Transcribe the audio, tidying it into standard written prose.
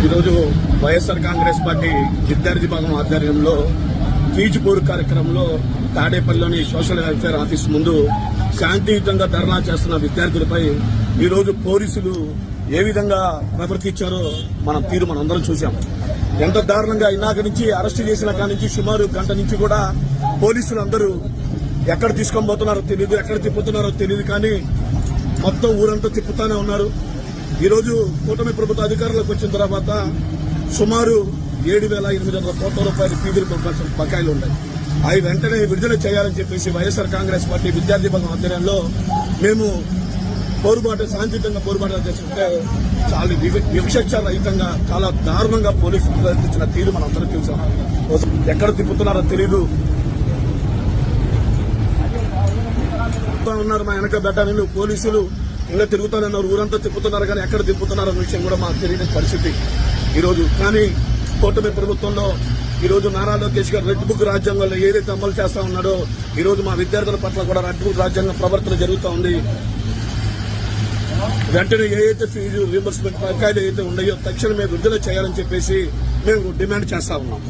ఈరోజు వైఎస్ఆర్ కాంగ్రెస్ పార్టీ విద్యార్థి భాగం ఆధ్వర్యంలో ఫీజు పోరు కార్యక్రమంలో తాడేపల్లిలోని సోషల్ వెల్ఫేర్ ఆఫీస్ ముందు శాంతియుతంగా ధర్నా చేస్తున్న విద్యార్థులపై ఈరోజు పోలీసులు ఏ విధంగా ప్రవర్తించారో మనందరం చూశాం. ఎంత దారుణంగా ఇన్నాక నుంచి అరెస్టు చేసిన కాడి నుంచి సుమారు గంట నుంచి కూడా పోలీసులు అందరూ ఎక్కడ తీసుకొని పోతున్నారో తెలియదు, ఎక్కడ తిప్పుతున్నారో తెలియదు, కానీ మొత్తం ఊరంతా తిప్పుతానే ఉన్నారు. ఈరోజు కూటమి ప్రభుత్వ అధికారులకు వచ్చిన తర్వాత సుమారు 7,800 కోట్ల రూపాయల ఫీజులు బకాయిలు ఉన్నాయి. అవి వెంటనే విడుదల చేయాలని చెప్పేసి వైఎస్ఆర్ కాంగ్రెస్ పార్టీ విద్యార్థి భాగం ఆధ్వర్యంలో మేము శాంతియుతంగా పోరుబాటు చేస్తుంటే చాలా వివక్ష రహితంగా చాలా దారుణంగా పోలీసులు ప్రవర్తించిన తీరు మనం అందరం చూసాం. ఎక్కడ తిప్పుతున్నారో తెలీదు ఉన్నారు. మా వెనక బెటాలియన్లు పోలీసులు ఇంకా తిరుగుతానన్నారు, ఊరంతా తిప్పుతున్నారు, కానీ ఎక్కడ తిప్పుతున్నారు అన్న విషయం కూడా మాకు తెలియని పరిస్థితి ఈరోజు. కానీ కూటమి ప్రభుత్వంలో ఈరోజు నారా లోకేష్ గారు రెడ్ బుక్ రాజ్యాంగంలో ఏదైతే అమలు చేస్తా ఉన్నాడో ఈరోజు మా విద్యార్థుల పట్ల కూడా రెడ్ బుక్ రాజ్యాంగం ప్రవర్తన జరుగుతూ ఉంది. వెంటనే ఏదైతే ఫీజు రీంబర్స్మెంట్ బకాయిలు ఏదైతే ఉన్నాయో తక్షణమే విడుదల చేయాలని చెప్పేసి మేము డిమాండ్ చేస్తా ఉన్నాం.